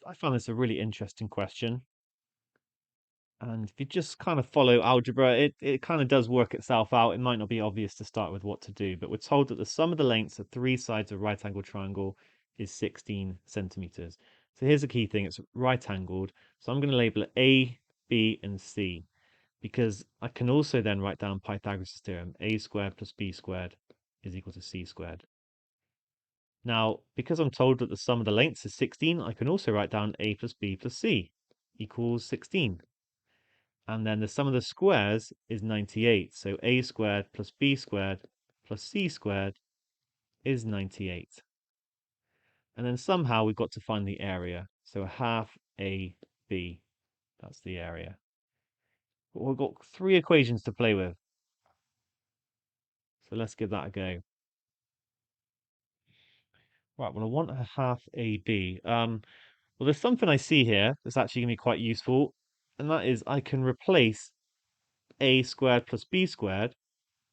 I found this a really interesting question. And if you just kind of follow algebra, it kind of does work itself out. It might not be obvious to start with what to do, but we're told that the sum of the lengths of three sides of a right angled triangle is 16 centimeters. So here's the key thing, it's right angled. So I'm going to label it A, B, and C, because I can also then write down Pythagoras' theorem, A squared plus B squared is equal to C squared. Now, because I'm told that the sum of the lengths is 16, I can also write down A plus B plus C equals 16. And then the sum of the squares is 98. So A squared plus B squared plus C squared is 98. And then somehow we've got to find the area. So a half AB, that's the area. But we've got three equations to play with. So let's give that a go. Right, well, I want a half AB. Well, there's something I see here that's actually going to be quite useful. And that is I can replace A squared plus B squared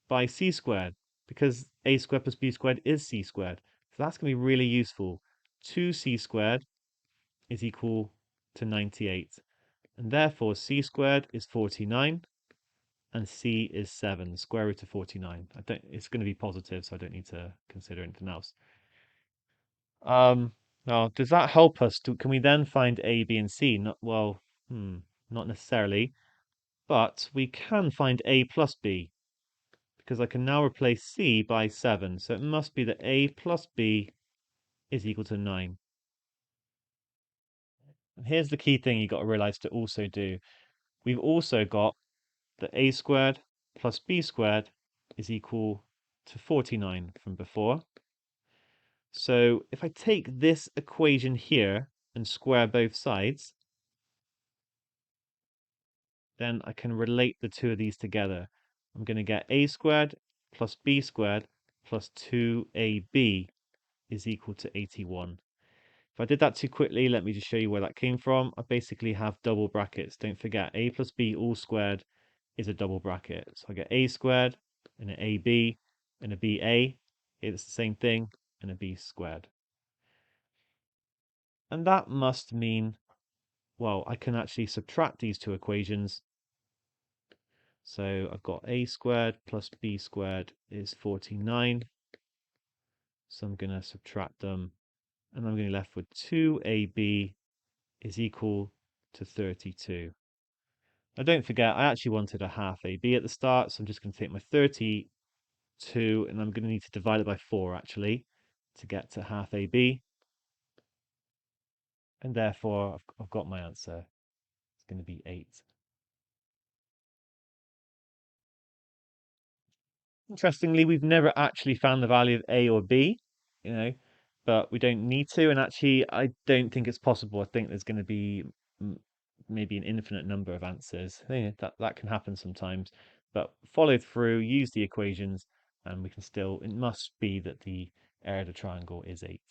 by C squared, because A squared plus B squared is C squared. So that's going to be really useful. 2C squared is equal to 98. And therefore C squared is 49 and C is 7, square root of 49. It's going to be positive, so I don't need to consider anything else. Now, does that help us? Can we then find A, B, and C? Not necessarily, but we can find A plus B, because I can now replace C by 7. So it must be that A plus B is equal to 9. And here's the key thing you got to realize to also do. We've also got that A squared plus B squared is equal to 49 from before. So if I take this equation here and square both sides, then I can relate the two of these together. I'm going to get A squared plus B squared plus 2AB is equal to 81. If I did that too quickly, let me just show you where that came from. I basically have double brackets. Don't forget, A plus B all squared is a double bracket. So I get A squared and an AB and a BA. It's the same thing, and a B squared. And that must mean, well, I can actually subtract these two equations. So I've got A squared plus B squared is 49. So I'm going to subtract them, and I'm going to be left with 2AB is equal to 32. Now don't forget, I actually wanted a half AB at the start, so I'm just going to take my 32 and I'm going to need to divide it by 4 actually to get to half AB. And therefore, I've got my answer. It's going to be 8. Interestingly, we've never actually found the value of A or B, you know, but we don't need to. And actually, I don't think it's possible. I think there's going to be maybe an infinite number of answers. Yeah, that can happen sometimes. But follow through, use the equations, and we can still, it must be that the area of the triangle is 8.